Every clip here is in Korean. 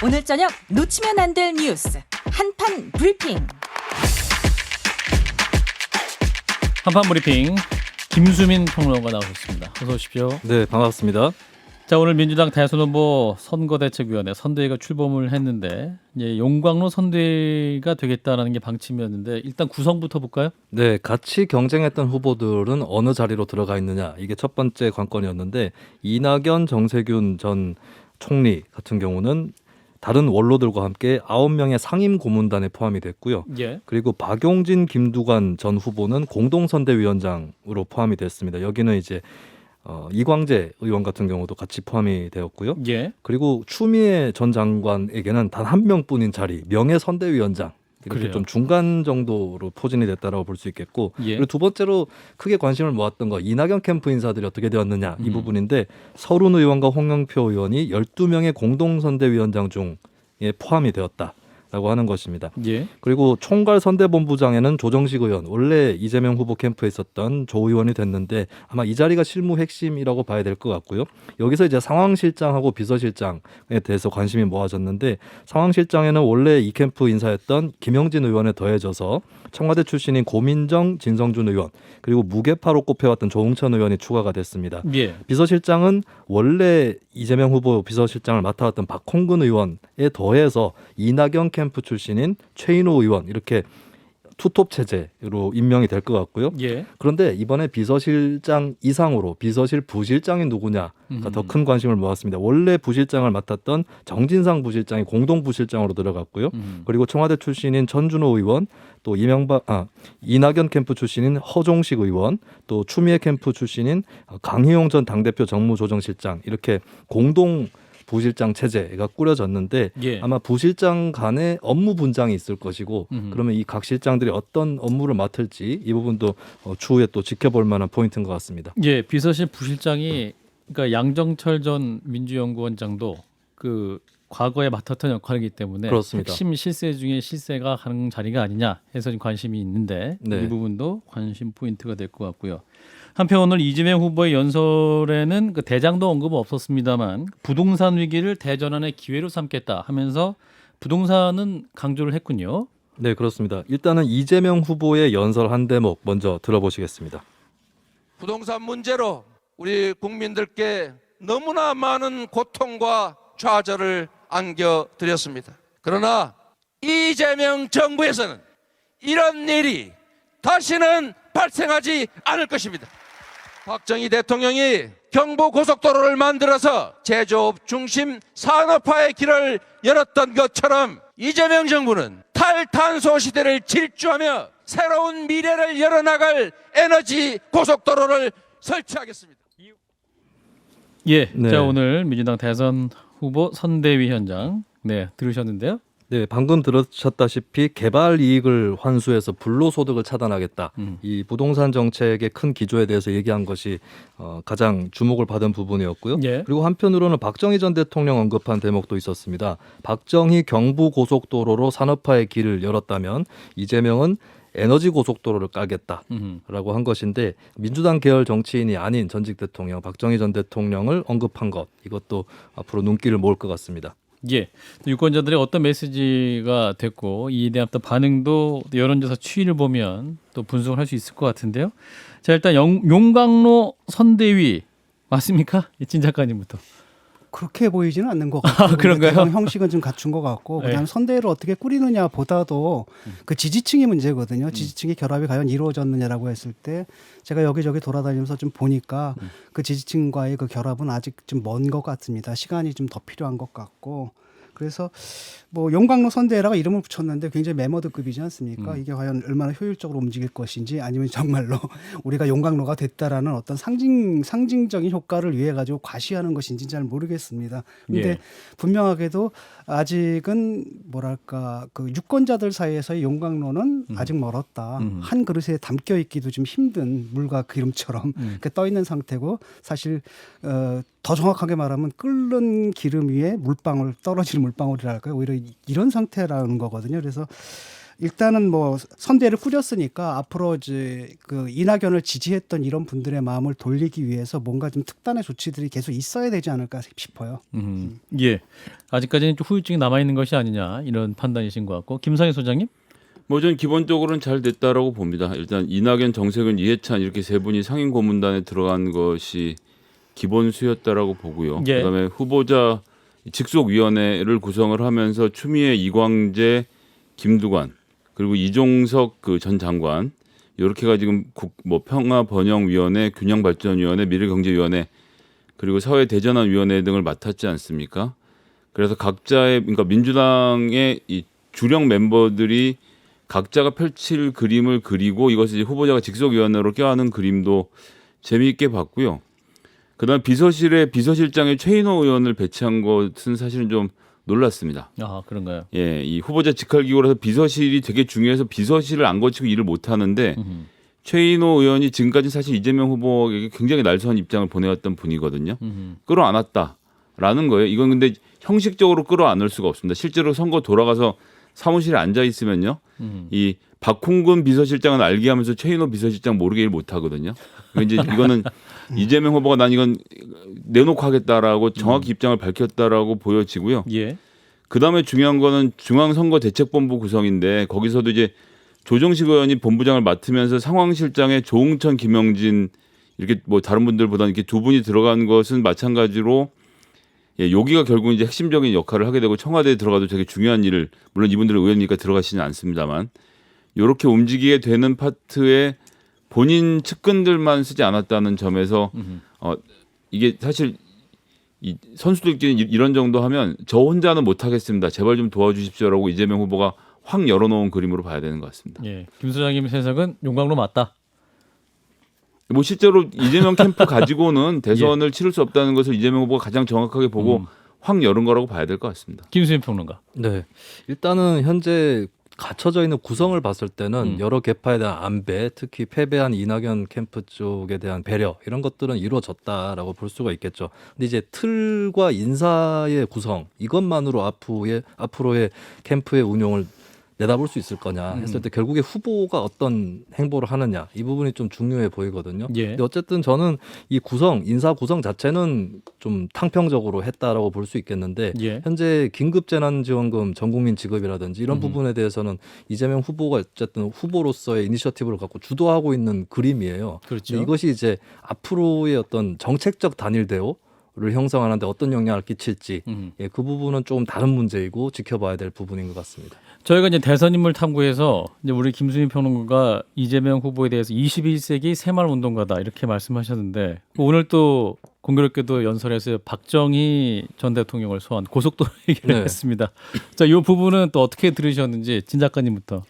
오늘 저녁 놓치면 안 될 뉴스 한판 브리핑. 한판 브리핑 김수민 평론가 나오셨습니다. 어서 오십시오. 네, 반갑습니다. 자, 오늘 민주당 대선 후보 선거대책위원회 선대위가 출범을 했는데 이제 용광로 선대위가 되겠다라는 게 방침이었는데 일단 구성부터 볼까요? 네, 같이 경쟁했던 후보들은 어느 자리로 들어가 있느냐, 이게 첫 번째 관건이었는데, 이낙연, 정세균 전 총리 같은 경우는 다른 원로들과 함께 9명의 상임 고문단에 포함이 됐고요. 예. 그리고 박용진, 김두관 전 후보는 공동선대위원장으로 포함이 됐습니다. 여기는 이제 이광재 의원 같은 경우도 같이 포함이 되었고요. 예. 그리고 추미애 전 장관에게는 단 한 명뿐인 자리, 명예선대위원장, 이렇게 그래요. 좀 중간 정도로 포진이 됐다라고 볼 수 있겠고, 예. 그리고 두 번째로 크게 관심을 모았던 거, 이낙연 캠프 인사들이 어떻게 되었느냐, 이 부분인데, 서른 의원과 홍영표 의원이 12명의 공동선대위원장 중에 포함이 되었다라고 하는 것입니다. 예. 그리고 총괄 선대본부장에는 조정식 의원, 원래 이재명 후보 캠프에 있었던 조 의원이 됐는데 아마 이 자리가 실무 핵심이라고 봐야 될 것 같고요. 여기서 이제 상황실장하고 비서실장에 대해서 관심이 모아졌는데, 상황실장에는 원래 이 캠프 인사였던 김영진 의원에 더해져서 청와대 출신인 고민정, 진성준 의원, 그리고 무게파로 꼽혀왔던 조응천 의원이 추가가 됐습니다. 예. 비서실장은 원래 이재명 후보 비서실장을 맡아왔던 박홍근 의원에 더해서 이낙연 캠프 출신인 최인호 의원, 이렇게 투톱 체제로 임명이 될 것 같고요. 예. 그런데 이번에 비서실장 이상으로 비서실 부실장이 누구냐가 더 큰 관심을 모았습니다. 원래 부실장을 맡았던 정진상 부실장이 공동 부실장으로 들어갔고요. 그리고 청와대 출신인 전준호 의원, 또 이낙연 캠프 출신인 허종식 의원, 또 추미애 캠프 출신인 강희용 전 당대표 정무조정실장, 이렇게 공동 부실장 체제가 꾸려졌는데, 예. 아마 부실장 간의 업무 분장이 있을 것이고, 그러면 이 각 실장들이 어떤 업무를 맡을지 이 부분도 추후에 또 지켜볼 만한 포인트인 것 같습니다. 예. 비서실 부실장이 그러니까 양정철 전 민주연구원장도 그 과거에 맡았던 역할이기 때문에 그렇습니다. 핵심 실세 중에 실세가 가는 자리가 아니냐 해서 좀 관심이 있는데 네. 이 부분도 관심 포인트가 될 것 같고요. 한편 오늘 이재명 후보의 연설에는 그 대장도 언급은 없었습니다만 부동산 위기를 대전환의 기회로 삼겠다 하면서 부동산은 강조를 했군요. 네, 그렇습니다. 일단은 이재명 후보의 연설 한 대목 먼저 들어보시겠습니다. 부동산 문제로 우리 국민들께 너무나 많은 고통과 좌절을 안겨드렸습니다. 그러나 이재명 정부에서는 이런 일이 다시는 발생하지 않을 것입니다. 박정희 대통령이 경부고속도로를 만들어서 제조업 중심 산업화의 길을 열었던 것처럼 이재명 정부는 탈탄소 시대를 질주하며 새로운 미래를 열어나갈 에너지 고속도로를 설치하겠습니다. 예. 네. 자, 오늘 민주당 대선 후보 선대위 현장 들으셨는데요. 네, 방금 들으셨다시피 개발 이익을 환수해서 불로소득을 차단하겠다. 이 부동산 정책의 큰 기조에 대해서 얘기한 것이 가장 주목을 받은 부분이었고요. 예. 그리고 한편으로는 박정희 전 대통령 언급한 대목도 있었습니다. 박정희 경부고속도로로 산업화의 길을 열었다면 이재명은 에너지 고속도로를 까겠다라고 한 것인데, 민주당 계열 정치인이 아닌 전직 대통령 박정희 전 대통령을 언급한 것, 이것도 앞으로 눈길을 모을 것 같습니다. 예, 유권자들의 어떤 메시지가 됐고 이에 대한 또 반응도 여론조사 추이를 보면 또 분석을 할 수 있을 것 같은데요. 자, 일단 용광로 선대위 맞습니까? 진 작가님부터. 그렇게 보이지는 않는 것 같고 그런가요? 대강 형식은 좀 갖춘 것 같고, 네. 그다음 선대위를 어떻게 꾸리느냐보다도 그 지지층이 문제거든요. 지지층의 결합이 과연 이루어졌느냐라고 했을 때 제가 여기저기 돌아다니면서 좀 보니까 그 지지층과의 그 결합은 아직 좀 먼 것 같습니다. 시간이 좀 더 필요한 것 같고, 그래서 뭐 용광로 선대라고 이름을 붙였는데 굉장히 메머드급이지 않습니까? 이게 과연 얼마나 효율적으로 움직일 것인지, 아니면 정말로 우리가 용광로가 됐다라는 어떤 상징적인 효과를 위해 가지고 과시하는 것인지 잘 모르겠습니다. 근데 예. 분명하게도 아직은 뭐랄까 그 유권자들 사이에서의 용광로는 아직 멀었다. 한 그릇에 담겨 있기도 좀 힘든 물과 기름처럼 이렇게 떠 있는 상태고, 사실 더 정확하게 말하면 끓는 기름 위에 물방울, 떨어지는 물방울이랄까요? 오히려 이런 상태라는 거거든요. 그래서 일단은 뭐 선대를 꾸렸으니까 앞으로 이제 그 이낙연을 지지했던 이런 분들의 마음을 돌리기 위해서 뭔가 좀 특단의 조치들이 계속 있어야 되지 않을까 싶어요. 예. 아직까지는 좀 후유증이 남아 있는 것이 아니냐 이런 판단이신 것 같고 김상희 소장님. 뭐 저는 기본적으로는 잘 됐다라고 봅니다. 일단 이낙연, 정세균, 이해찬 이렇게 세 분이 상임 고문단에 들어간 것이 기본 수였다라고 보고요. 예. 그다음에 후보자 직속위원회를 구성을 하면서 추미애, 이광재, 김두관 그리고 이종석 그 전 장관 이렇게가 지금 뭐 평화번영위원회, 균형발전위원회, 미래경제위원회 그리고 사회대전환위원회 등을 맡았지 않습니까? 그래서 각자의 그러니까 민주당의 이 주력 멤버들이 각자가 펼칠 그림을 그리고 이것을 이제 후보자가 직속위원회로 껴안은 그림도 재미있게 봤고요. 그다음 비서실에 비서실장에 최인호 의원을 배치한 것은 사실은 좀 놀랐습니다. 아 그런가요? 예, 이 후보자 직할기구라서 비서실이 되게 중요해서 비서실을 안 거치고 일을 못 하는데 최인호 의원이 지금까지 사실 이재명 후보에게 굉장히 날선 입장을 보내왔던 분이거든요. 끌어안았다라는 거예요. 이건 근데 형식적으로 끌어안을 수가 없습니다. 실제로 선거 돌아가서 사무실에 앉아 있으면요, 이 박홍근 비서실장은 알게 하면서 최인호 비서실장 모르게 일 못 하거든요. 그러니까 이제 이거는 이재명 후보가 난 이건 내놓고 하겠다라고 정확히 입장을 밝혔다라고 보여지고요. 예. 그 다음에 중요한 거는 중앙선거대책본부 구성인데 거기서도 이제 조정식 의원이 본부장을 맡으면서 상황실장에 조응천, 김영진 이렇게 뭐 다른 분들보다는 이렇게 두 분이 들어간 것은 마찬가지로 예, 여기가 결국 이제 핵심적인 역할을 하게 되고 청와대에 들어가도 되게 중요한 일을 물론 이분들은 의원이니까 들어가시지는 않습니다만 이렇게 움직이게 되는 파트에 본인 측근들만 쓰지 않았다는 점에서 이게 사실 이 선수들끼리 이런 정도 하면 저 혼자는 못 하겠습니다. 제발 좀 도와주십시오라고 이재명 후보가 확 열어놓은 그림으로 봐야 되는 것 같습니다. 예. 김 소장님 해석은 용광로 맞다. 뭐 실제로 이재명 캠프 가지고는 대선을 치를 수 없다는 것을 이재명 후보가 가장 정확하게 보고 확 열은 거라고 봐야 될 것 같습니다. 김수현 평론가. 네. 일단은 현재 갖춰져 있는 구성을 봤을 때는 여러 계파에 대한 안배, 특히 패배한 이낙연 캠프 쪽에 대한 배려 이런 것들은 이루어졌다라고 볼 수가 있겠죠. 근데 이제 틀과 인사의 구성 이것만으로 앞으로의 캠프의 운용을 내다볼 수 있을 거냐 했을 때 결국에 후보가 어떤 행보를 하느냐 이 부분이 좀 중요해 보이거든요. 예. 근데 어쨌든 저는 이 구성 인사 구성 자체는 좀 탕평적으로 했다라고 볼 수 있겠는데 예. 현재 긴급재난지원금 전국민 지급이라든지 이런 부분에 대해서는 이재명 후보가 어쨌든 후보로서의 이니셔티브를 갖고 주도하고 있는 그림이에요. 그렇죠. 근데 이것이 이제 앞으로의 어떤 정책적 단일 대우를 형성하는데 어떤 영향을 끼칠지 예, 그 부분은 조금 다른 문제이고 지켜봐야 될 부분인 것 같습니다. 저희가 이제 대선 인물 탐구에서 이제 우리 김수민 평론가가 이재명 후보에 대해서 21세기 새마을 운동가다 이렇게 말씀하셨는데 오늘 또 공교롭게도 연설에서 박정희 전 대통령을 소환 고속도로 얘기를 네. 했습니다. 자, 이 부분은 또 어떻게 들으셨는지 진 작가님부터.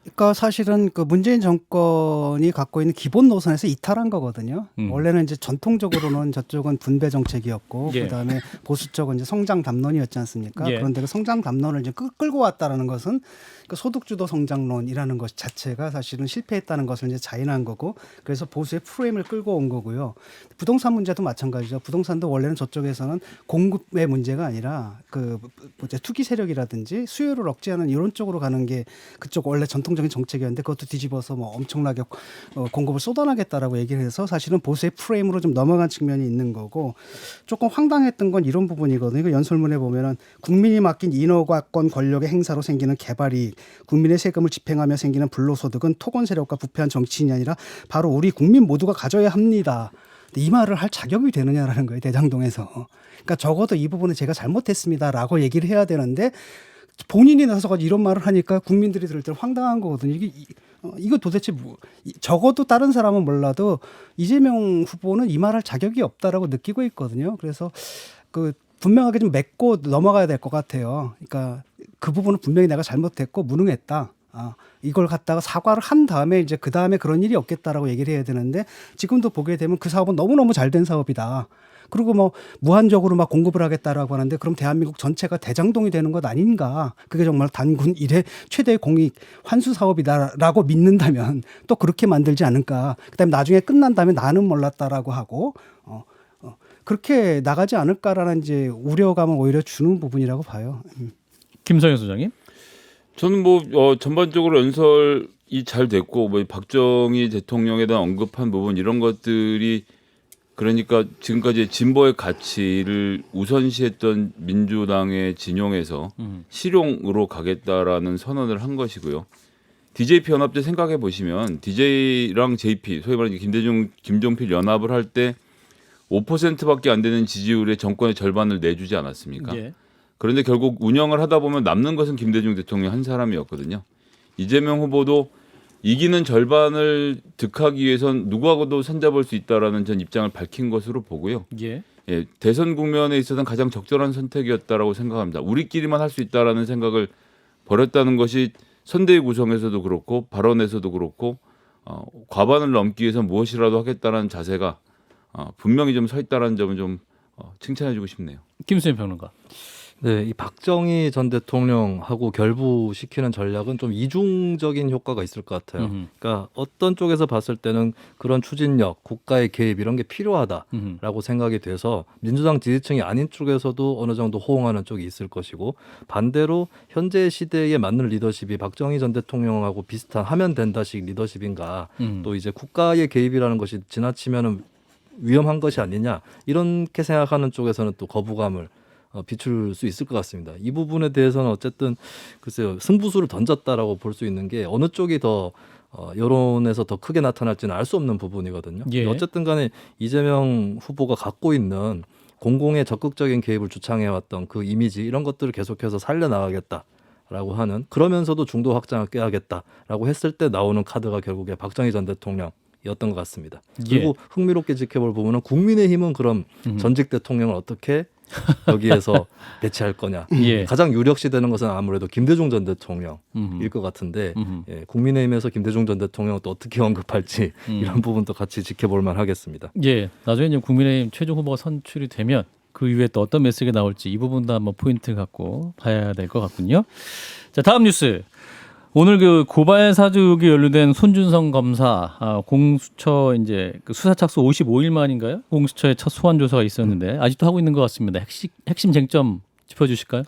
그러니까 사실은 그 문재인 정권이 갖고 있는 기본 노선에서 이탈한 거거든요. 원래는 이제 전통적으로는 저쪽은 분배 정책이었고 예. 그다음에 보수 쪽은 이제 성장 담론이었지 않습니까? 예. 그런데 그 성장 담론을 이제 끌고 왔다라는 것은 그 소득주도 성장론이라는 것 자체가 사실은 실패했다는 것을 이제 자인한 거고 그래서 보수의 프레임을 끌고 온 거고요. 부동산 문제도 마찬가지죠. 부동산도 원래는 저쪽에서는 공급의 문제가 아니라 그 이제 투기 세력이라든지 수요를 억제하는 이런 쪽으로 가는 게 그쪽 원래 전통적인 정책이었는데 그것도 뒤집어서 뭐 엄청나게 공급을 쏟아나겠다라고 얘기를 해서 사실은 보수의 프레임으로 좀 넘어간 측면이 있는 거고 조금 황당했던 건 이런 부분이거든요. 그 연설문에 보면은 국민이 맡긴 인허가권 권력의 행사로 생기는 개발이익, 국민의 세금을 집행하며 생기는 불로소득은 토건 세력과 부패한 정치인이 아니라 바로 우리 국민 모두가 가져야 합니다. 근데 이 말을 할 자격이 되느냐라는 거예요. 대장동에서. 그러니까 적어도 이 부분은 제가 잘못했습니다라고 얘기를 해야 되는데 본인이 나서서 이런 말을 하니까 국민들이 들을 때 황당한 거거든요. 이거 도대체 적어도 다른 사람은 몰라도 이재명 후보는 이 말할 자격이 없다라고 느끼고 있거든요. 그래서 그 분명하게 좀 맺고 넘어가야 될 것 같아요. 그러니까 그 부분은 분명히 내가 잘못했고 무능했다. 이걸 갖다가 사과를 한 다음에 이제 그 다음에 그런 일이 없겠다라고 얘기를 해야 되는데 지금도 보게 되면 그 사업은 너무너무 잘된 사업이다. 그리고 뭐 무한적으로 막 공급을 하겠다라고 하는데 그럼 대한민국 전체가 대장동이 되는 것 아닌가? 그게 정말 단군 이래 최대의 공익 환수 사업이다라고 믿는다면 또 그렇게 만들지 않을까? 그다음에 나중에 끝난 다음에 나는 몰랐다라고 하고 그렇게 나가지 않을까라는 이제 우려감을 오히려 주는 부분이라고 봐요. 김성현 소장님. 저는 뭐 전반적으로 연설이 잘 됐고 뭐 박정희 대통령에 대한 언급한 부분 이런 것들이 그러니까 지금까지 진보의 가치를 우선시했던 민주당의 진영에서 실용으로 가겠다라는 선언을 한 것이고요. DJP 연합 때 생각해 보시면 DJ랑 JP 소위 말하는 김대중, 김종필 연합을 할 때 5%밖에 안 되는 지지율의 정권의 절반을 내주지 않았습니까? 예. 그런데 결국 운영을 하다 보면 남는 것은 김대중 대통령 한 사람이었거든요. 이재명 후보도 이기는 절반을 득하기 위해선 누구하고도 손잡을 수 있다라는 전 입장을 밝힌 것으로 보고요. 예. 예, 대선 국면에 있어서는 가장 적절한 선택이었다라고 생각합니다. 우리끼리만 할 수 있다라는 생각을 버렸다는 것이 선대위 구성에서도 그렇고 발언에서도 그렇고 과반을 넘기 위해서 무엇이라도 하겠다는 자세가 분명히 좀 서 있다는 점은 좀 칭찬해주고 싶네요. 김수현 평론가. 네, 이 박정희 전 대통령하고 결부시키는 전략은 좀 이중적인 효과가 있을 것 같아요. 그러니까 어떤 쪽에서 봤을 때는 그런 추진력, 국가의 개입 이런 게 필요하다라고 생각이 돼서 민주당 지지층이 아닌 쪽에서도 어느 정도 호응하는 쪽이 있을 것이고 반대로 현재 시대에 맞는 리더십이 박정희 전 대통령하고 비슷한 하면 된다식 리더십인가 또 이제 국가의 개입이라는 것이 지나치면은 위험한 것이 아니냐 이렇게 생각하는 쪽에서는 또 거부감을 비출 수 있을 것 같습니다. 이 부분에 대해서는 어쨌든 글쎄요 승부수를 던졌다라고 볼 수 있는 게 어느 쪽이 더 여론에서 더 크게 나타날지는 알 수 없는 부분이거든요. 예. 어쨌든 간에 이재명 후보가 갖고 있는 공공의 적극적인 개입을 주창해왔던 그 이미지 이런 것들을 계속해서 살려나가겠다라고 하는 그러면서도 중도 확장을 꾀하겠다라고 했을 때 나오는 카드가 결국에 박정희 전 대통령 였던 것 같습니다. 그리고 흥미롭게 지켜볼 부분은 국민의힘은 그럼 전직 대통령을 어떻게 여기에서 배치할 거냐. 예. 가장 유력시 되는 것은 아무래도 김대중 전 대통령일 것 같은데 예, 국민의힘에서 김대중 전 대통령을 또 어떻게 언급할지 이런 부분도 같이 지켜볼 만하겠습니다. 예. 나중에 이제 국민의힘 최종 후보가 선출이 되면 그 이후에 또 어떤 메시지가 나올지 이 부분도 한번 포인트 갖고 봐야 될 것 같군요. 자, 다음 뉴스. 오늘 그 고발 사주 의혹이 연루된 손준성 검사 공수처 이제 그 수사 착수 55일 만인가요? 공수처의 첫 소환 조사가 있었는데 아직도 하고 있는 것 같습니다. 핵심 쟁점 짚어주실까요?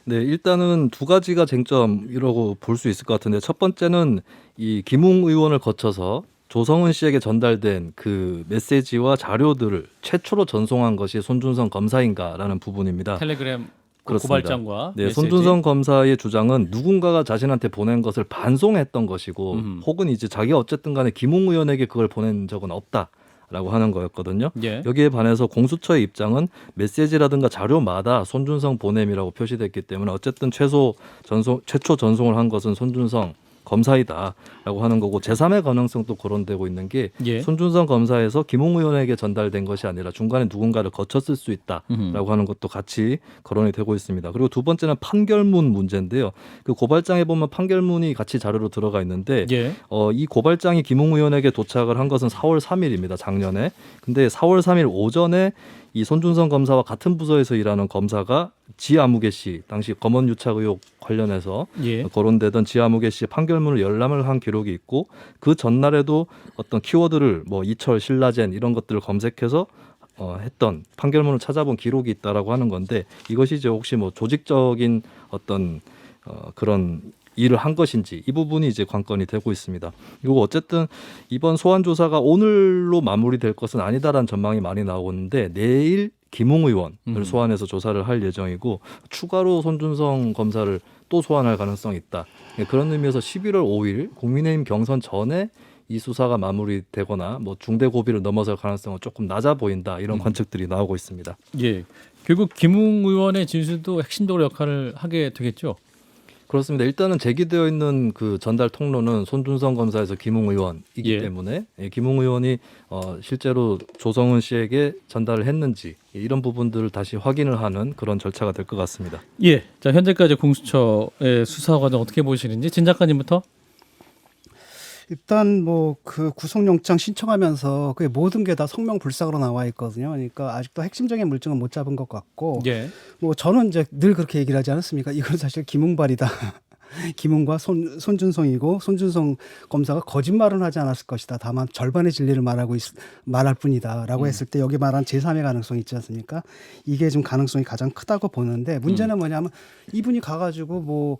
네, 일단은 두 가지가 쟁점이라고 볼 수 있을 것 같은데 첫 번째는 이 김웅 의원을 거쳐서 조성은 씨에게 전달된 그 메시지와 자료들을 최초로 전송한 것이 손준성 검사인가라는 부분입니다. 텔레그램 그렇습니다. 고발장과 네, 메시지. 손준성 검사의 주장은 누군가가 자신한테 보낸 것을 반송했던 것이고 혹은 이제 자기가 어쨌든 간에 김웅 의원에게 그걸 보낸 적은 없다라고 하는 거였거든요. 예. 여기에 반해서 공수처의 입장은 메시지라든가 자료마다 손준성 보냄이라고 표시됐기 때문에 어쨌든 최초 전송을 한 것은 손준성 검사이다라고 하는 거고 제3의 가능성도 거론되고 있는 게 예. 손준성 검사에서 김웅 의원에게 전달된 것이 아니라 중간에 누군가를 거쳤을 수 있다라고 하는 것도 같이 거론이 되고 있습니다. 그리고 두 번째는 판결문 문제인데요. 그 고발장에 보면 판결문이 같이 자료로 들어가 있는데 예. 이 고발장이 김웅 의원에게 도착을 한 것은 4월 3일입니다. 작년에. 근데 4월 3일 오전에 이 손준성 검사와 같은 부서에서 일하는 검사가 지아무개 씨 당시 검언 유착 의혹 관련해서 예. 거론되던 지아무개 씨 판결문을 열람을 한 기록이 있고 그 전날에도 어떤 키워드를 뭐 이철 신라젠 이런 것들을 검색해서 했던 판결문을 찾아본 기록이 있다라고 하는 건데 이것이 이제 혹시 뭐 조직적인 어떤 그런 일을 한 것인지 이 부분이 이제 관건이 되고 있습니다. 그리고 어쨌든 이번 소환 조사가 오늘로 마무리될 것은 아니다라는 전망이 많이 나오는데 내일 김웅 의원을 소환해서 조사를 할 예정이고 추가로 손준성 검사를 또 소환할 가능성이 있다. 그런 의미에서 11월 5일 국민의힘 경선 전에 이 수사가 마무리되거나 뭐 중대 고비를 넘어설 가능성은 조금 낮아 보인다. 이런 관측들이 나오고 있습니다. 예. 결국 김웅 의원의 진술도 핵심적으로 역할을 하게 되겠죠. 그렇습니다. 일단은 제기되어 있는 그 전달 통로는 손준성 검사에서 김웅 의원이기 예. 때문에 김웅 의원이 실제로 조성은 씨에게 전달을 했는지 이런 부분들을 다시 확인을 하는 그런 절차가 될 것 같습니다. 예. 자, 현재까지 공수처의 수사 과정 어떻게 보시는지 진 작가님부터. 일단 뭐 그 구속영장 신청하면서 그 모든 게 다 성명불상으로 나와 있거든요. 그러니까 아직도 핵심적인 물증은 못 잡은 것 같고, 예. 뭐 저는 이제 늘 그렇게 얘기를 하지 않았습니까? 이건 사실 김웅발이다. 김웅과 손준성이고 손준성 검사가 거짓말은 하지 않았을 것이다. 다만 절반의 진리를 말할 뿐이다라고 했을 때 여기 말한 제3의 가능성이 있지 않습니까? 이게 좀 가능성이 가장 크다고 보는데 문제는 뭐냐면 이분이 가가지고 뭐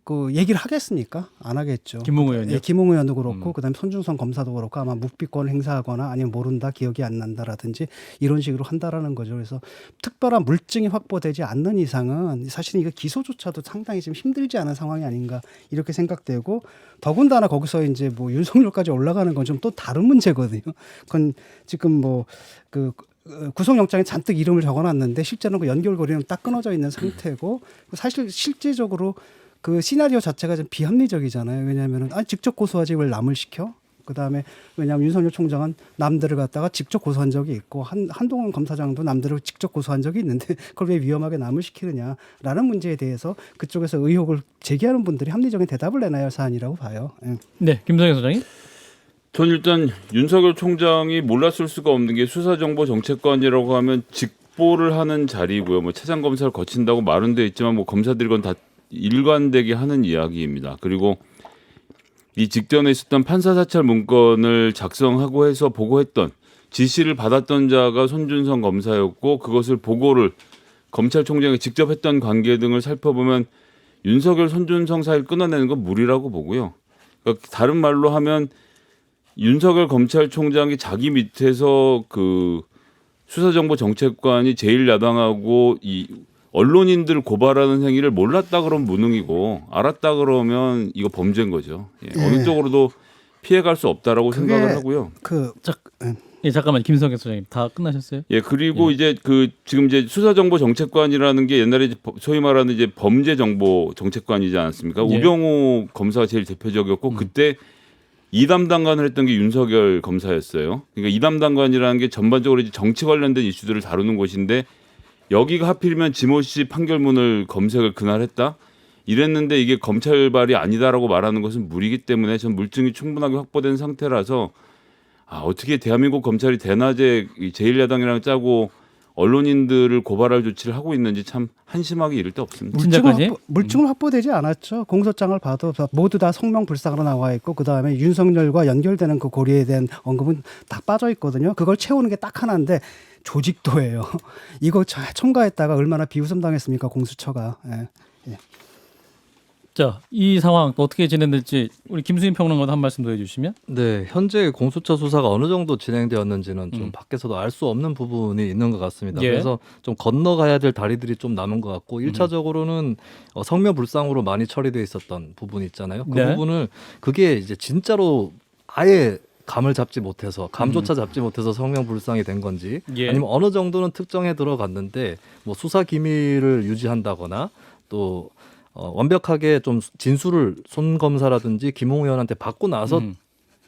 그 얘기를 하겠습니까? 안 하겠죠. 김웅 의원요? 예, 김웅 의원도 그렇고 그다음에 손준성 검사도 그렇고 아마 묵비권을 행사하거나 아니면 모른다, 기억이 안 난다라든지 이런 식으로 한다라는 거죠. 그래서 특별한 물증이 확보되지 않는 이상은 사실은 이거 기소조차도 상당히 좀 힘들지 않은 상황이 아닌가 이렇게 생각되고 더군다나 거기서 이제 뭐 윤석열까지 올라가는 건 좀 또 다른 문제거든요. 그건 지금 뭐그 구속영장에 잔뜩 이름을 적어놨는데 실제로는 그 연결고리는 딱 끊어져 있는 상태고 사실 실질적으로 그 시나리오 자체가 좀 비합리적이잖아요. 왜냐하면 직접 고소하지 왜 남을 시켜? 그다음에 왜냐하면 윤석열 총장은 남들을 갖다가 직접 고소한 적이 있고 한동훈 검사장도 남들을 직접 고소한 적이 있는데 그걸 왜 위험하게 남을 시키느냐라는 문제에 대해서 그쪽에서 의혹을 제기하는 분들이 합리적인 대답을 내놔야 할 사안이라고 봐요. 예. 네, 김성현 소장님. 전 일단 윤석열 총장이 몰랐을 수가 없는 게 수사정보정책관이라고 하면 직보를 하는 자리고요. 뭐 차장검사를 거친다고 말은 돼 있지만 뭐 검사들이 그건 다 일관되게 하는 이야기입니다. 그리고 이 직전에 있었던 판사 사찰 문건을 작성하고 해서 보고했던 지시를 받았던 자가 손준성 검사였고 그것을 보고를 검찰총장이 직접 했던 관계 등을 살펴보면 윤석열 손준성 사이를 끊어내는 건 무리라고 보고요. 그러니까 다른 말로 하면 윤석열 검찰총장이 자기 밑에서 그 수사정보정책관이 제1야당하고 이 언론인들을 고발하는 행위를 몰랐다 그러면 무능이고 알았다 그러면 이거 범죄인 거죠. 예, 어느 쪽으로도 피해갈 수 없다라고 생각을 하고요. 예, 잠깐만 김성현 소장님 다 끝나셨어요? 예, 그리고 이제 그 지금 이제 수사정보정책관이라는 게 옛날에 이제 소위 말하는 이제 범죄정보정책관이지 않았습니까? 예. 우병우 검사가 제일 대표적이었고 그때 2담당관을 했던 게 윤석열 검사였어요. 그러니까 2담당관이라는 게 전반적으로 이제 정치 관련된 이슈들을 다루는 곳인데 여기가 하필이면 지모 씨 판결문을 검색을 그날 했다? 이랬는데 이게 검찰발이 아니다라고 말하는 것은 무리이기 때문에 전 물증이 충분하게 확보된 상태라서 어떻게 대한민국 검찰이 대낮에 제1야당이랑 짜고 언론인들을 고발할 조치를 하고 있는지 참 한심하기 이를 데 없습니다. 물증은 확보되지 않았죠. 공소장을 봐도 모두 다 성명불상으로 나와 있고 그다음에 윤석열과 연결되는 그 고리에 대한 언급은 딱 빠져 있거든요. 그걸 채우는 게 딱 하나인데 조직도예요. 이거 첨가했다가 얼마나 비웃음 당했습니까 공수처가. 예. 자, 이 상황 어떻게 진행될지 우리 김수인 평론가도 한 말씀 더 해주시면. 네, 현재 공수처 수사가 어느 정도 진행되었는지는 좀 밖에서도 알 수 없는 부분이 있는 것 같습니다. 예. 그래서 좀 건너가야 될 다리들이 좀 남은 것 같고 1차적으로는 성명불상으로 많이 처리돼 있었던 부분이 있잖아요. 그 네. 부분을 그게 이제 진짜로 아예 감을 잡지 못해서 감조차 잡지 못해서 성명불상이 된 건지 예. 아니면 어느 정도는 특정해 들어갔는데 뭐 수사 기밀을 유지한다거나 또 완벽하게 좀 진술을 손 검사라든지 김웅 의원한테 받고 나서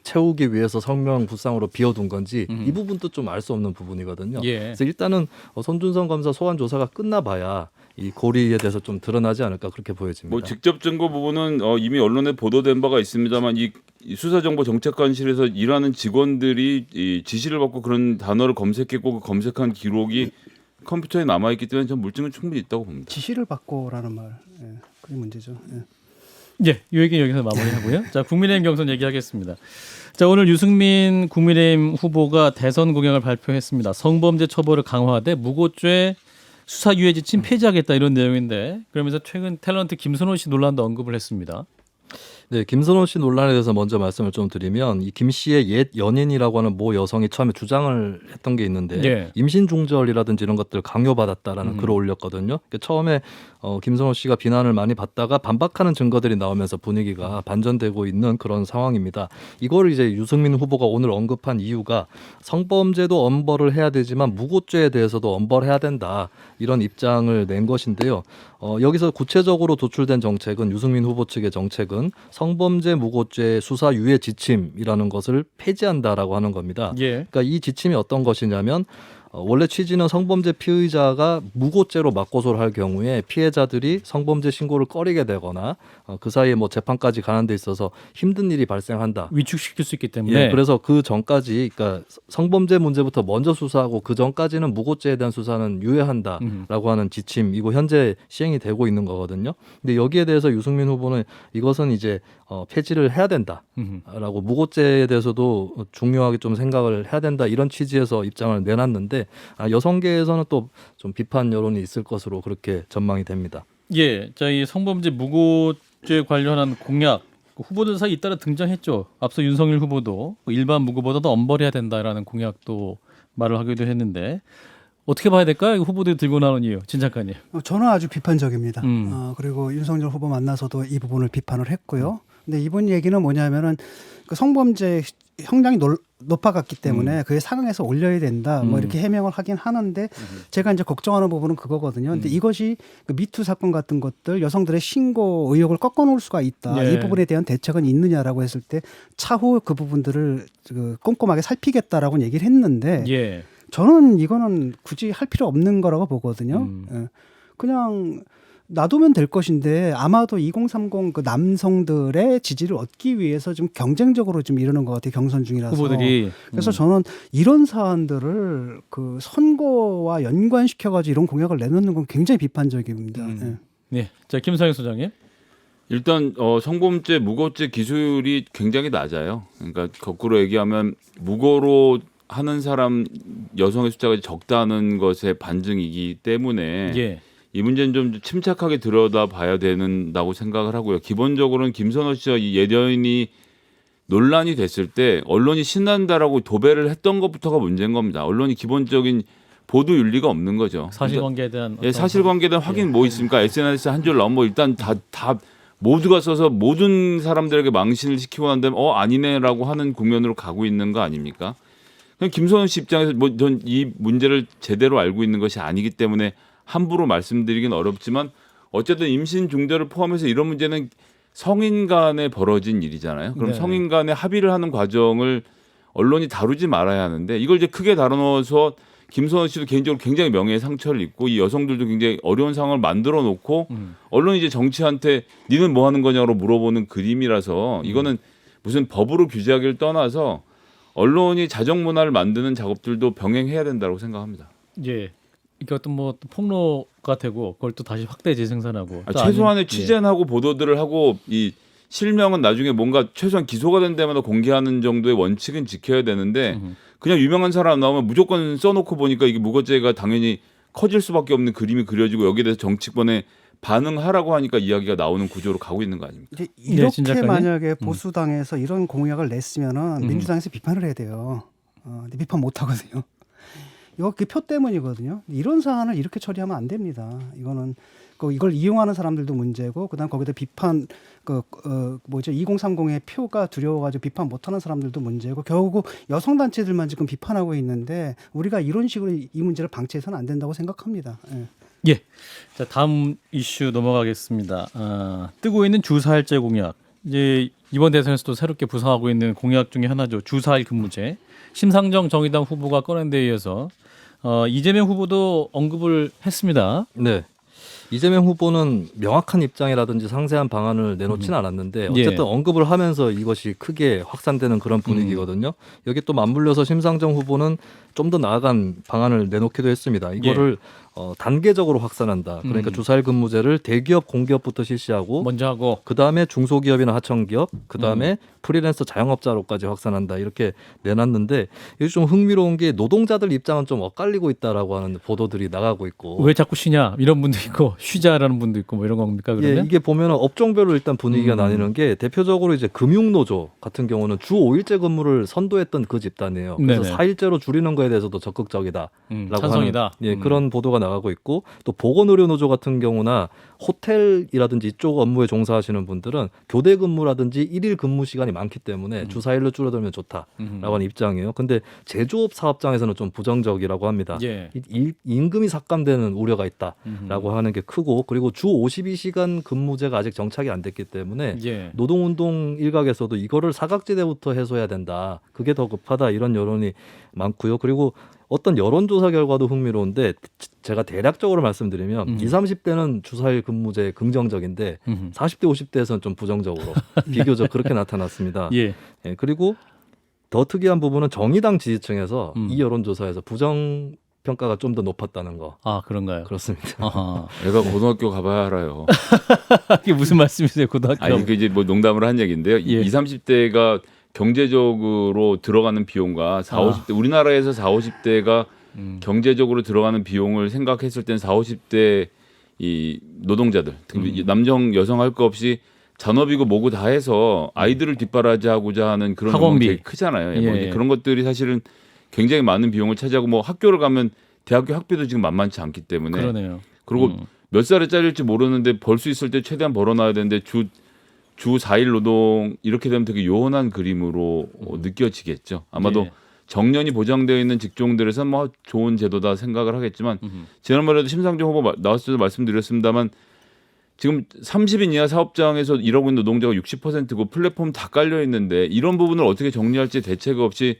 채우기 위해서 성명불상으로 비워둔 건지 이 부분도 좀 알 수 없는 부분이거든요. 예. 그래서 일단은 손준성 검사 소환 조사가 끝나봐야 이 고리에 대해서 좀 드러나지 않을까 그렇게 보여집니다. 뭐 직접 증거 부분은 이미 언론에 보도된 바가 있습니다만 이 수사정보정책관실에서 일하는 직원들이 이 지시를 받고 그런 단어를 검색했고 그 검색한 기록이 컴퓨터에 남아있기 때문에 전 물증은 충분히 있다고 봅니다. 지시를 받고라는 말. 예. 그게 문제죠. 예. 예, 이 얘기 여기서 마무리하고요. 자, 국민의힘 경선 얘기하겠습니다. 자, 오늘 유승민 국민의힘 후보가 대선 공약을 발표했습니다. 성범죄 처벌을 강화하되 무고죄 수사유예 지침 폐지하겠다 이런 내용인데 그러면서 최근 탤런트 김선호 씨 논란도 언급을 했습니다. 네, 김선호 씨 논란에 대해서 먼저 말씀을 좀 드리면 이 김 씨의 옛 연인이라고 하는 모 여성이 처음에 주장을 했던 게 있는데 예. 임신 중절이라든지 이런 것들을 강요받았다라는 글을 올렸거든요. 그러니까 처음에 김선호 씨가 비난을 많이 받다가 반박하는 증거들이 나오면서 분위기가 반전되고 있는 그런 상황입니다. 이걸 이제 유승민 후보가 오늘 언급한 이유가 성범죄도 엄벌을 해야 되지만 무고죄에 대해서도 엄벌해야 된다 이런 입장을 낸 것인데요. 여기서 구체적으로 도출된 정책은 유승민 후보 측의 정책은 성범죄 무고죄 수사 유예 지침이라는 것을 폐지한다라고 하는 겁니다. 예. 그러니까 이 지침이 어떤 것이냐면 원래 취지는 성범죄 피의자가 무고죄로 맞고소를 할 경우에 피해자들이 성범죄 신고를 꺼리게 되거나 그 사이에 뭐 재판까지 가는 데 있어서 힘든 일이 발생한다. 위축시킬 수 있기 때문에. 예, 그래서 그 전까지 그러니까 성범죄 문제부터 먼저 수사하고 그 전까지는 무고죄에 대한 수사는 유예한다라고 하는 지침이고 현재 시행이 되고 있는 거거든요. 근데 여기에 대해서 유승민 후보는 이것은 이제 폐지를 해야 된다라고 무고죄에 대해서도 중요하게 좀 생각을 해야 된다 이런 취지에서 입장을 내놨는데 여성계에서는 또 좀 비판 여론이 있을 것으로 그렇게 전망이 됩니다. 예, 자, 이 성범죄 무고 무고죄 관련한 공약 후보들 사이 잇따라 등장했죠. 앞서 윤석열 후보도 일반 무고보다도 엄벌해야 된다라는 공약도 말을 하기도 했는데 어떻게 봐야 될까요? 후보들이 들고 나온 이유, 진 작가님. 저는 아주 비판적입니다. 그리고 윤석열 후보 만나서도 이 부분을 비판을 했고요. 근데 이번 얘기는 뭐냐면은 그 성범죄 형량이 높아갔기 때문에 그에 상응해서 올려야 된다. 뭐 이렇게 해명을 하긴 하는데 제가 이제 걱정하는 부분은 그거거든요. 근데 이것이 그 미투 사건 같은 것들 여성들의 신고 의혹을 꺾어놓을 수가 있다. 네. 이 부분에 대한 대책은 있느냐라고 했을 때 차후 그 부분들을 그 꼼꼼하게 살피겠다라고 얘기를 했는데 예. 저는 이거는 굳이 할 필요 없는 거라고 보거든요. 예. 그냥 놔두면 될 것인데 아마도 2030 그 남성들의 지지를 얻기 위해서 좀 경쟁적으로 좀 이러는 것 같아요. 경선 중이라서. 후보들이. 그래서 저는 이런 사안들을 그 선거와 연관시켜가지고 이런 공약을 내놓는 건 굉장히 비판적입니다. 예. 네. 자, 김상현 소장님. 일단 성범죄 무고죄 기술이 굉장히 낮아요. 그러니까 거꾸로 얘기하면 무고로 하는 사람 여성의 숫자가 적다는 것의 반증이기 때문에 예. 이 문제는 좀 침착하게 들여다봐야 된다고 생각을 하고요. 기본적으로는 김선호 씨와 이 예련이 논란이 됐을 때 언론이 신난다라고 도배를 했던 것부터가 문제인 겁니다. 언론이 기본적인 보도 윤리가 없는 거죠. 사실관계에 대한 예, 사실관계에 대한 확인 뭐 있습니까? SNS 한 줄 나오면 뭐 일단 다 모두가 써서 모든 사람들에게 망신을 시키고 난 다음에 아니네라고 하는 국면으로 가고 있는 거 아닙니까? 그냥 김선호 씨 입장에서 뭐 전 이 문제를 제대로 알고 있는 것이 아니기 때문에 함부로 말씀드리긴 어렵지만 어쨌든 임신 중절을 포함해서 이런 문제는 성인 간에 벌어진 일이잖아요. 그럼 네. 성인 간에 합의를 하는 과정을 언론이 다루지 말아야 하는데 이걸 이제 크게 다뤄서 김선호 씨도 개인적으로 굉장히 명예의 상처를 입고 이 여성들도 굉장히 어려운 상황을 만들어 놓고 언론이 이제 정치한테 니는 뭐 하는 거냐고 물어보는 그림이라서 이거는 무슨 법으로 규제하기를 떠나서 언론이 자정 문화를 만드는 작업들도 병행해야 된다고 생각합니다. 예. 이게 어떤 뭐 폭로가 되고 그걸 또 다시 확대 재생산하고 또 최소한의 아니면- 취재는 하고 보도들을 하고 이 실명은 나중에 뭔가 최소한 기소가 된 데마다 공개하는 정도의 원칙은 지켜야 되는데 그냥 유명한 사람 나오면 무조건 써놓고 보니까 이게 무고죄가 당연히 커질 수밖에 없는 그림이 그려지고 여기에 대해서 정치권에 반응하라고 하니까 이야기가 나오는 구조로 가고 있는 거 아닙니까? 이제 네, 이렇게 진 작가님. 만약에 보수당에서 이런 공약을 냈으면은 민주당에서 비판을 해야 돼요. 근데 비판 못 하거든요. 이거 그 표 때문이거든요. 이런 사안을 이렇게 처리하면 안 됩니다. 이거는 이걸 이용하는 사람들도 문제고, 그다음 거기다 비판 2030의 표가 두려워가지고 비판 못하는 사람들도 문제고, 결국 여성 단체들만 지금 비판하고 있는데 우리가 이런 식으로 이 문제를 방치해서는 안 된다고 생각합니다. 예. 예. 자, 다음 이슈 넘어가겠습니다. 뜨고 있는 주사일제 공약. 이제 이번 대선에서도 새롭게 부상하고 있는 공약 중에 하나죠. 주사일 근무제. 심상정 정의당 후보가 꺼낸 데 이어서 이재명 후보도 언급을 했습니다. 네. 이재명 후보는 명확한 입장이라든지 상세한 방안을 내놓지는 않았는데 어쨌든 예. 언급을 하면서 이것이 크게 확산되는 그런 분위기거든요. 여기 또 맞물려서 심상정 후보는 좀 더 나아간 방안을 내놓기도 했습니다. 이거를 단계적으로 확산한다. 그러니까 주사일 근무제를 대기업, 공기업부터 실시하고 먼저 하고 그 다음에 중소기업이나 하청기업, 그 다음에 프리랜서 자영업자로까지 확산한다 이렇게 내놨는데 이게 좀 흥미로운 게 노동자들 입장은 좀 엇갈리고 있다라고 하는 보도들이 나가고 있고. 왜 자꾸 쉬냐 이런 분도 있고 쉬자라는 분도 있고 뭐 이런 겁니까 그러면? 예, 이게 보면 업종별로 일단 분위기가 나뉘는 게 대표적으로 이제 금융노조 같은 경우는 주 5일제 근무를 선도했던 그 집단이에요. 그래서 네네. 4일제로 줄이는 거에 대해서도 적극적이다라고 찬성이다. 하는 그런 보도가 나가고 있고 또 보건의료노조 같은 경우나 호텔이라든지 이쪽 업무에 종사하시는 분들은 교대 근무라든지 1일 근무 시간이 많기 때문에 주 4일로 줄어들면 좋다라고 하는 입장이에요. 근데 제조업 사업장에서는 좀 부정적이라고 합니다. 예. 임금이 삭감되는 우려가 있다라고 하는 게 크고 그리고 주 52시간 근무제가 아직 정착이 안 됐기 때문에 예. 노동운동 일각에서도 이거를 사각지대부터 해소해야 된다. 그게 더 급하다 이런 여론이 많고요. 그리고 어떤 여론조사 결과도 흥미로운데 제가 대략적으로 말씀드리면 20, 30대는 주사일 근무제 긍정적인데 40대, 50대에서는 좀 부정적으로 비교적 그렇게 나타났습니다. 예. 예, 그리고 더 특이한 부분은 정의당 지지층에서 이 여론조사에서 부정 평가가 좀 더 높았다는 거. 아 그런가요? 그렇습니다. 아하. 애가 고등학교 가봐야 알아요. 이게 무슨 말씀이세요 고등학교? 아니 그 이제 뭐 농담으로 한 얘기인데요. 예. 20, 30대가 경제적으로 들어가는 비용과 40, 50대 우리나라에서 40, 50대가 경제적으로 들어가는 비용을 생각했을 땐 40, 50대 이 노동자들, 남성 여성 할 거 없이 잔업이고 뭐고 다 해서 아이들을 뒷바라지하고자 하는 그런 학원비. 욕망이 되게 크잖아요. 뭐 예. 이제 그런 것들이 사실은 굉장히 많은 비용을 차지하고 뭐 학교를 가면 대학교 학비도 지금 만만치 않기 때문에 그러네요. 그리고 몇 살에 잘릴지 모르는데 벌 수 있을 때 최대한 벌어놔야 되는데 주 4일 노동 이렇게 되면 되게 요원한 그림으로 느껴지겠죠. 아마도 예. 정년이 보장되어 있는 직종들에서 뭐 좋은 제도다 생각을 하겠지만 지난번에도 심상정 후보 나왔을 때도 말씀드렸습니다만 지금 30인 이하 사업장에서 일하고 있는 노동자가 60%고 플랫폼 다 깔려 있는데 이런 부분을 어떻게 정리할지 대책 없이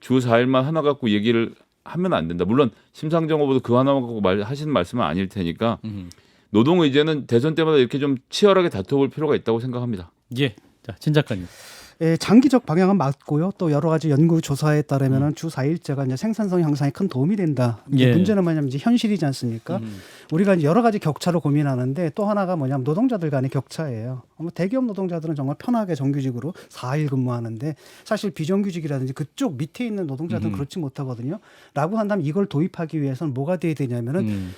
주 4일만 하나 갖고 얘기를 하면 안 된다. 물론 심상정 후보도 그 하나만 갖고 하시는 말씀은 아닐 테니까 노동 의제는 대선 때마다 이렇게 좀 치열하게 다퉈볼 필요가 있다고 생각합니다. 예. 자, 진 작가님. 예, 장기적 방향은 맞고요. 또 여러 가지 연구 조사에 따르면은 주 4일제가 이제 생산성 향상에 큰 도움이 된다. 이제 예. 문제는 뭐냐면 이제 현실이지 않습니까? 우리가 이제 여러 가지 격차를 고민하는데 또 하나가 뭐냐면 노동자들 간의 격차예요. 뭐 대기업 노동자들은 정말 편하게 정규직으로 4일 근무하는데 사실 비정규직이라든지 그쪽 밑에 있는 노동자들은 그렇지 못하거든요. 라고 한다면 이걸 도입하기 위해서는 뭐가 돼야 되냐면은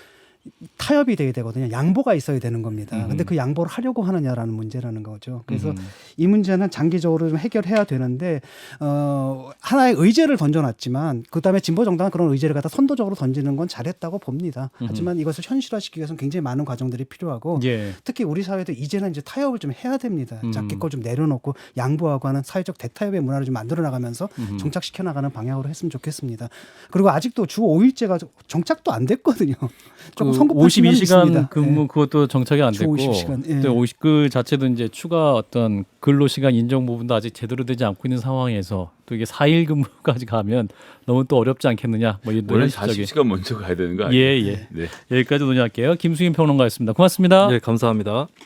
타협이 돼야 되거든요. 양보가 있어야 되는 겁니다. 근데 그 양보를 하려고 하느냐라는 문제라는 거죠. 그래서 이 문제는 장기적으로 좀 해결해야 되는데 하나의 의제를 던져놨지만 그다음에 진보 정당은 그런 의제를 갖다 선도적으로 던지는 건 잘했다고 봅니다. 하지만 이것을 현실화시키기 위해서는 굉장히 많은 과정들이 필요하고 예. 특히 우리 사회도 이제는 이제 타협을 좀 해야 됩니다. 작게 걸 좀 내려놓고 양보하고 하는 사회적 대타협의 문화를 좀 만들어 나가면서 정착시켜 나가는 방향으로 했으면 좋겠습니다. 그리고 아직도 주 5일제가 정착도 안 됐거든요. 조금 성급한 측면이 52시간 있습니다. 근무 예. 그것도 정착이 안 주 됐고 50시간, 예. 또 그 자체도 이제 추가 어떤 근로 시간 인정 부분도 아직 제대로 되지 않고 있는 상황에서 또 이게 4일 근무까지 가면 너무 또 어렵지 않겠느냐. 뭐 이런 원래 현실적인. 40시간 먼저 가야 되는 거 예, 아니에요? 예. 네. 여기까지 논의할게요. 김수인 평론가였습니다. 고맙습니다. 네, 감사합니다.